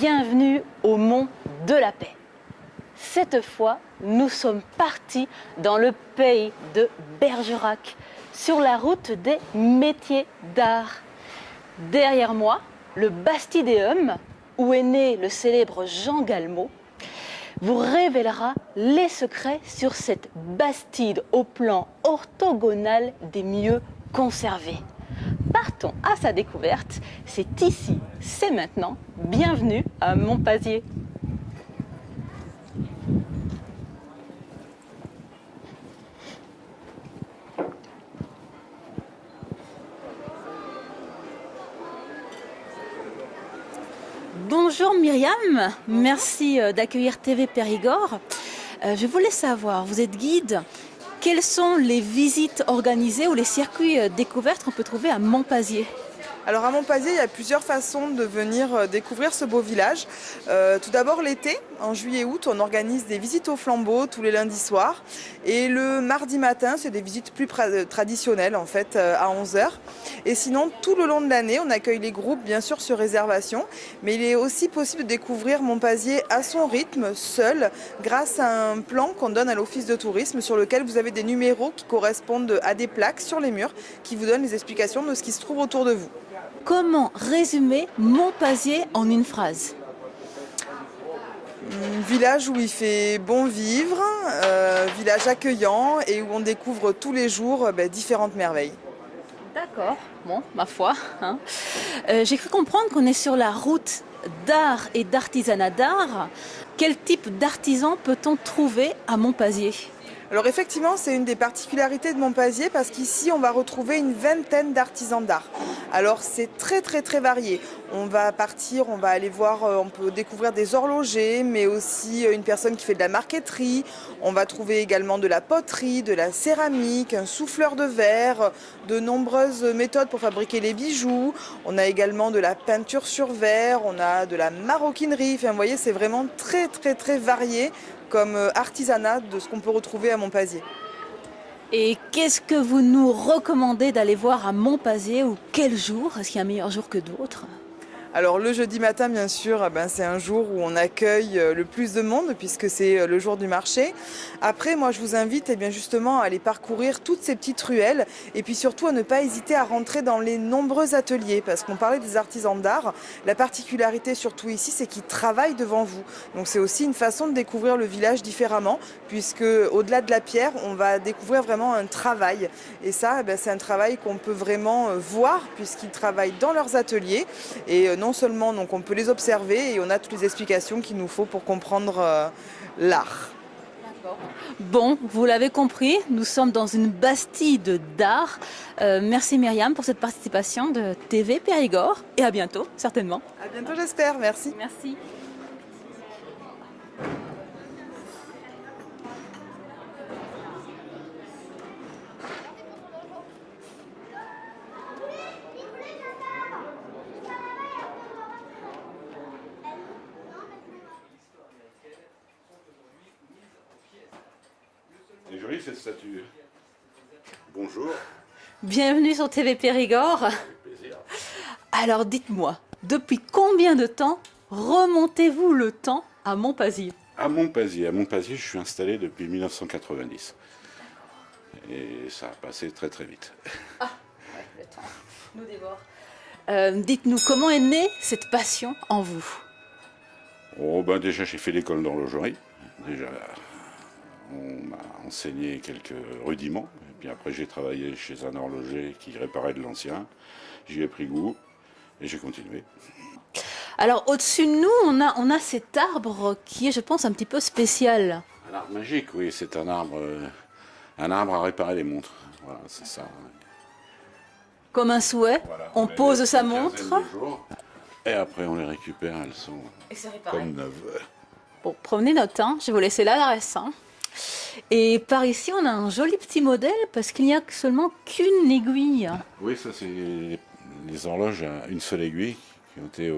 bienvenue au Mont de la Paix. Cette fois, nous sommes partis dans le pays de Bergerac, sur la route des métiers d'art. Derrière moi, le Bastidéum, où est né le célèbre Jean Galmo, vous révélera les secrets sur cette bastide au plan orthogonal des mieux conservés. Partons à sa découverte, c'est ici, c'est maintenant. Bienvenue à Montpazier. Bonjour Myriam, merci d'accueillir TV Périgord. Je voulais savoir, vous êtes guide, quelles sont les visites organisées ou les circuits découvertes qu'on peut trouver à Montpazier? Alors à Montpazier, il y a plusieurs façons de venir découvrir ce beau village. Tout d'abord l'été, en juillet-août, on organise des visites au flambeau tous les lundis soirs. Et le mardi matin, c'est des visites plus traditionnelles en fait, à 11 h. Et sinon, tout le long de l'année, on accueille les groupes, bien sûr sur réservation. Mais il est aussi possible de découvrir Montpazier à son rythme, seul, grâce à un plan qu'on donne à l'office de tourisme sur lequel vous avez des numéros qui correspondent à des plaques sur les murs qui vous donnent les explications de ce qui se trouve autour de vous. Comment résumer Montpazier en une phrase? Village où il fait bon vivre, village accueillant et où on découvre tous les jours différentes merveilles. D'accord, bon, ma foi. J'ai cru comprendre qu'on est sur la route d'art et d'artisanat d'art. Quel type d'artisan peut-on trouver à Montpazier? Alors effectivement, c'est une des particularités de Montpazier parce qu'ici, on va retrouver une vingtaine d'artisans d'art. Alors c'est très varié. On va partir, on va aller voir, on peut découvrir des horlogers, mais aussi une personne qui fait de la marqueterie. On va trouver également de la poterie, de la céramique, un souffleur de verre, de nombreuses méthodes pour fabriquer les bijoux. On a également de la peinture sur verre, on a de la maroquinerie. Enfin, vous voyez, c'est vraiment très varié comme artisanat de ce qu'on peut retrouver à Montpazier. Et qu'est-ce que vous nous recommandez d'aller voir à Montpazier ou quel jour? Est-ce qu'il y a un meilleur jour que d'autres? Alors le jeudi matin, bien sûr, c'est un jour où on accueille le plus de monde puisque c'est le jour du marché. Après, moi, je vous invite justement à aller parcourir toutes ces petites ruelles et puis surtout à ne pas hésiter à rentrer dans les nombreux ateliers parce qu'on parlait des artisans d'art. La particularité surtout ici, c'est qu'ils travaillent devant vous. Donc c'est aussi une façon de découvrir le village différemment puisque au-delà de la pierre, on va découvrir vraiment un travail. Et ça, c'est un travail qu'on peut vraiment voir puisqu'ils travaillent dans leurs ateliers et non seulement donc on peut les observer et on a toutes les explications qu'il nous faut pour comprendre l'art. Bon, vous l'avez compris, nous sommes dans une bastide d'art. Merci Myriam pour cette participation de TV Périgord et à bientôt, certainement. À bientôt j'espère, merci. Merci. C'est joli cette statue. Bonjour. Bienvenue sur TV Périgord. Plaisir. Alors dites-moi, depuis combien de temps remontez-vous le temps à Montpazier? À Montpazier, je suis installé depuis 1990. Et ça a passé très vite. Ah, ouais, le temps nous dévore. Dites-nous, comment est née cette passion en vous? Oh, déjà j'ai fait l'école d'horlogerie. Déjà, on m'a enseigné quelques rudiments. Et puis après j'ai travaillé chez un horloger qui réparait de l'ancien. J'y ai pris goût et j'ai continué. Alors au-dessus de nous, on a cet arbre qui est, je pense, un petit peu spécial. Un arbre magique, oui, c'est un arbre à réparer les montres. Voilà, c'est ça. Comme un souhait, Voilà, on les pose laisse sa une montre. quinzaine de jours, et après on les récupère, elles sont Et c'est réparé. comme neuves. Bon, prenez note, hein, je vais vous laisser l'adresse. Et par ici, on a un joli petit modèle parce qu'il n'y a seulement qu'une aiguille. Oui, ça c'est les horloges à une seule aiguille qui ont été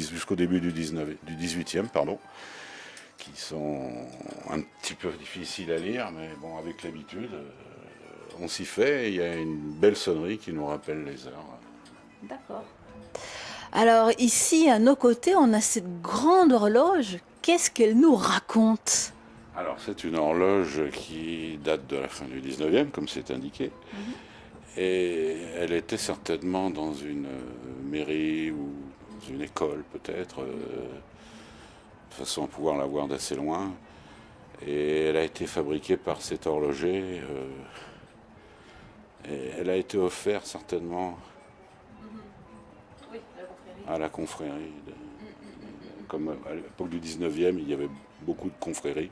jusqu'au début du 18e, pardon, qui sont un petit peu difficiles à lire, mais bon, avec l'habitude, on s'y fait. Et il y a une belle sonnerie qui nous rappelle les heures. D'accord. Alors ici, à nos côtés, on a cette grande horloge. Qu'est-ce qu'elle nous raconte? Alors, c'est une horloge qui date de la fin du 19e, comme c'est indiqué. Et elle était certainement dans une mairie ou dans une école, peut-être, de façon à pouvoir la voir d'assez loin. Et elle a été fabriquée par cet horloger. Et elle a été offerte certainement à la confrérie. Comme à l'époque du 19e, il y avait beaucoup de confréries.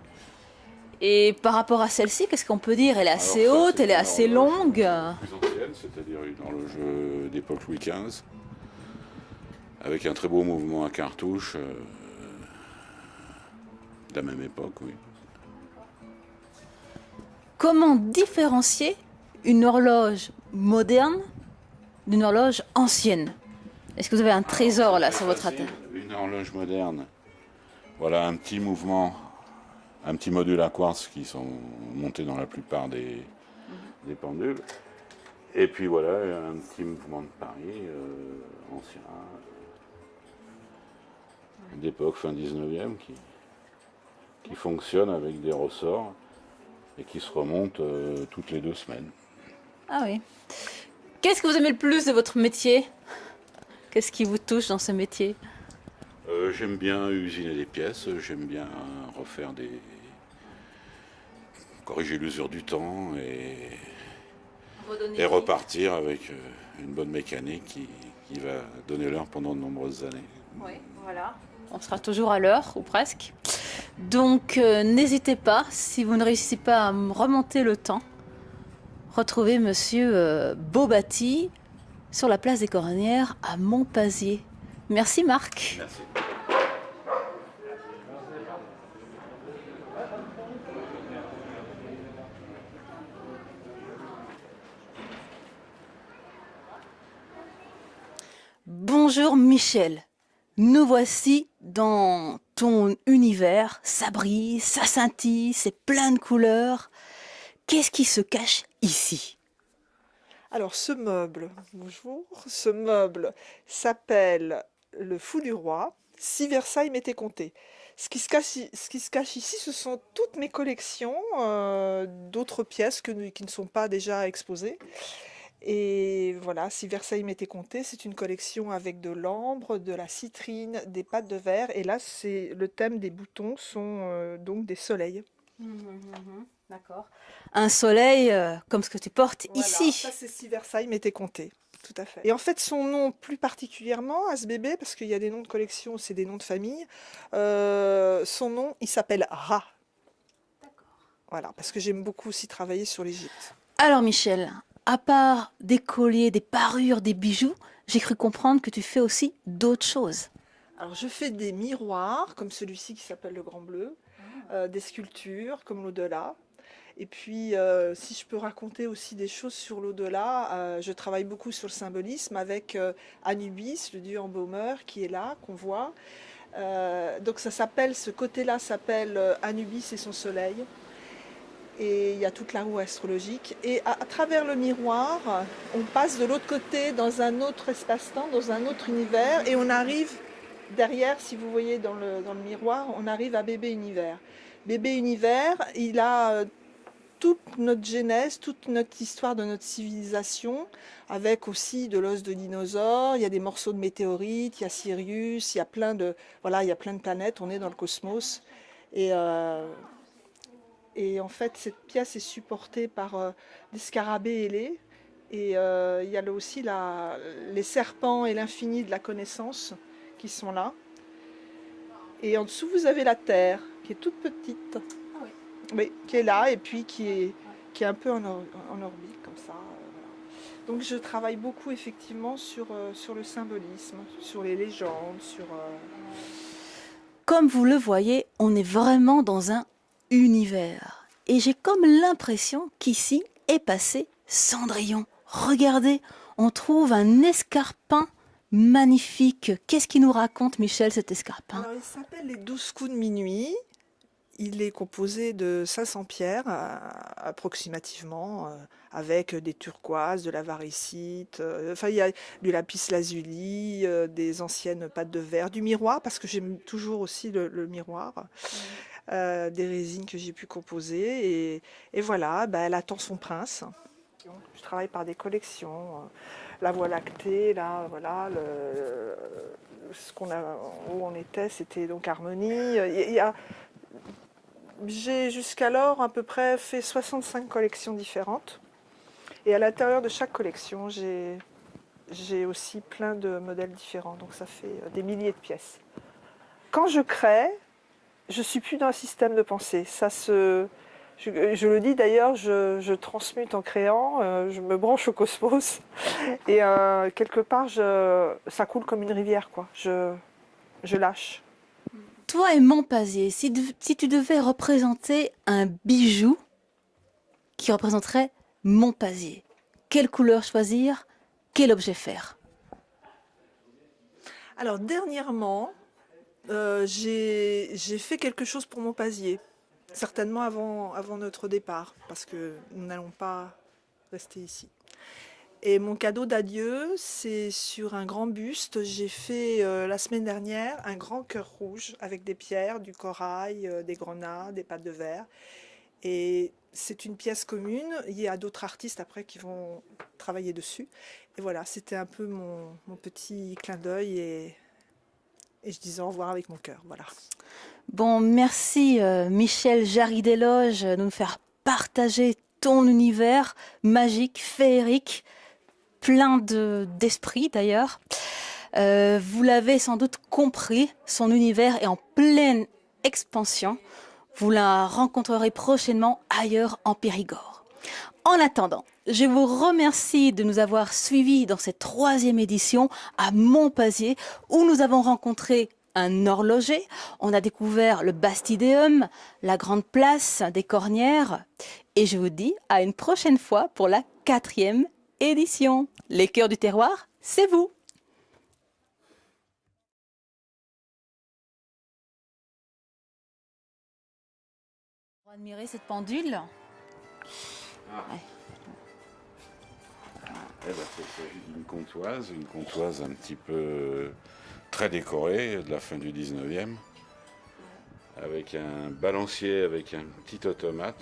Et par rapport à celle-ci, qu'est-ce qu'on peut dire? Elle est assez Alors ça, haute, c'est elle est une assez horloge longue. Plus ancienne, c'est-à-dire une horloge d'époque Louis XV, avec un très beau mouvement à cartouche, de la même époque, oui. Comment différencier une horloge moderne d'une horloge ancienne? Est-ce que vous avez un trésor là sur votre Facile, attel? une horloge moderne. Voilà un petit mouvement, un petit module à quartz qui sont montés dans la plupart des pendules. Et puis voilà, un petit mouvement de Paris ancien, d'époque fin 19e, qui fonctionne avec des ressorts et qui se remonte toutes les 2 semaines. Ah oui. Qu'est-ce que vous aimez le plus de votre métier? Qu'est-ce qui vous touche dans ce métier? J'aime bien usiner des pièces, j'aime bien refaire corriger l'usure du temps et repartir avec une bonne mécanique qui va donner l'heure pendant de nombreuses années. Oui, voilà. On sera toujours à l'heure, ou presque. Donc, n'hésitez pas, si vous ne réussissez pas à me remonter le temps, retrouvez Monsieur Beaubati sur la place des Coronnières à Montpazier. Merci Marc. Merci. Bonjour Michel. Nous voici dans ton univers. Ça brille, ça scintille, c'est plein de couleurs. Qu'est-ce qui se cache ici? Alors ce meuble, bonjour, ce meuble s'appelle le Fou du Roi, si Versailles m'était compté. Ce qui se cache ici, ce sont toutes mes collections d'autres pièces qui ne sont pas déjà exposées. Et voilà, si Versailles m'était compté, c'est une collection avec de l'ambre, de la citrine, des pâtes de verre. Et là, c'est le thème des boutons sont donc des soleils. D'accord. Un soleil comme ce que tu portes Voilà, ici. ça c'est si Versailles m'était compté. Tout à fait. Et en fait, son nom plus particulièrement à ce bébé, parce qu'il y a des noms de collection, c'est des noms de famille, son nom, il s'appelle Ra. Voilà, parce que j'aime beaucoup aussi travailler sur l'Égypte. Alors Michel, à part des colliers, des parures, des bijoux, j'ai cru comprendre que tu fais aussi d'autres choses. Alors je fais des miroirs, comme celui-ci qui s'appelle le Grand Bleu, des sculptures comme l'au-delà. Et puis, si je peux raconter aussi des choses sur l'au-delà, je travaille beaucoup sur le symbolisme avec Anubis, le dieu embaumeur, qui est là, qu'on voit. Donc ça s'appelle, ce côté-là s'appelle Anubis et son soleil. Et il y a toute la roue astrologique. Et à travers le miroir, on passe de l'autre côté dans un autre espace-temps, dans un autre univers, et on arrive derrière, si vous voyez dans le miroir, on arrive à Bébé Univers. Bébé Univers, il a toute notre genèse, toute notre histoire de notre civilisation, avec aussi de l'os de dinosaures, il y a des morceaux de météorites, il y a Sirius, il y a plein de planètes, on est dans le cosmos. Et en fait, cette pièce est supportée par des scarabées ailés. Et il y a là aussi les serpents et l'infini de la connaissance qui sont là. Et en dessous, vous avez la Terre, qui est toute petite. Oui, qui est là et puis qui est un peu en orbite comme ça. Voilà. Donc je travaille beaucoup effectivement sur le symbolisme, sur les légendes, Comme vous le voyez, on est vraiment dans un univers. Et j'ai comme l'impression qu'ici est passé Cendrillon. Regardez, on trouve un escarpin magnifique. Qu'est-ce qu'il nous raconte, Michel, cet escarpin? Alors il s'appelle les 12 coups de minuit. il est composé de 500 pierres approximativement, avec des turquoises, de la varicite, enfin il y a du lapis lazuli, des anciennes pattes de verre, du miroir, parce que j'aime toujours aussi le miroir, des résines que j'ai pu composer. Et voilà, bah, elle attend son prince. Je travaille par des collections. La Voie lactée, là, voilà, où on était, c'était donc Harmonie. J'ai jusqu'alors à peu près fait 65 collections différentes. Et à l'intérieur de chaque collection, j'ai aussi plein de modèles différents. Donc ça fait des milliers de pièces. Quand je crée, je ne suis plus dans un système de pensée. Je le dis d'ailleurs, je transmute en créant, je me branche au cosmos. Et quelque part, ça coule comme une rivière, quoi. Je lâche. Toi et Montpazier, si tu devais représenter un bijou qui représenterait Montpazier, quelle couleur choisir? Quel objet faire? Alors dernièrement, j'ai fait quelque chose pour Montpazier, certainement avant notre départ, parce que nous n'allons pas rester ici. Et mon cadeau d'adieu, c'est sur un grand buste. J'ai fait la semaine dernière un grand cœur rouge avec des pierres, du corail, des grenats, des pattes de verre. Et c'est une pièce commune. Il y a d'autres artistes après qui vont travailler dessus. Et voilà, c'était un peu mon petit clin d'œil et je disais au revoir avec mon cœur. Voilà. Bon, merci Michel Jarry-Desloges de nous faire partager ton univers magique, féerique, plein d'esprit d'ailleurs. Vous l'avez sans doute compris, son univers est en pleine expansion. Vous la rencontrerez prochainement ailleurs en Périgord. En attendant, je vous remercie de nous avoir suivis dans cette 3e édition à Montpazier où nous avons rencontré un horloger, on a découvert le Bastidéum, la Grande Place des Cornières et je vous dis à une prochaine fois pour la 4e édition. Les cœurs du terroir, c'est vous! On va admirer cette pendule. Ouais. Eh ben, il s'agit d'une comptoise un petit peu très décorée de la fin du 19e, avec un balancier avec un petit automate,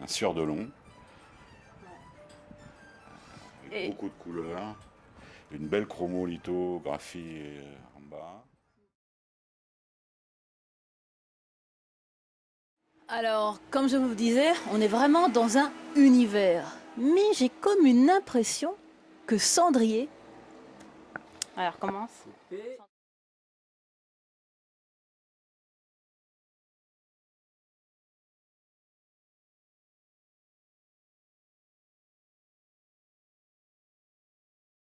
un sur-de-long, avec beaucoup de couleurs, une belle chromolithographie en bas. Alors, comme je vous disais, on est vraiment dans un univers. Mais j'ai comme une impression que Cendrier... Alors, commence.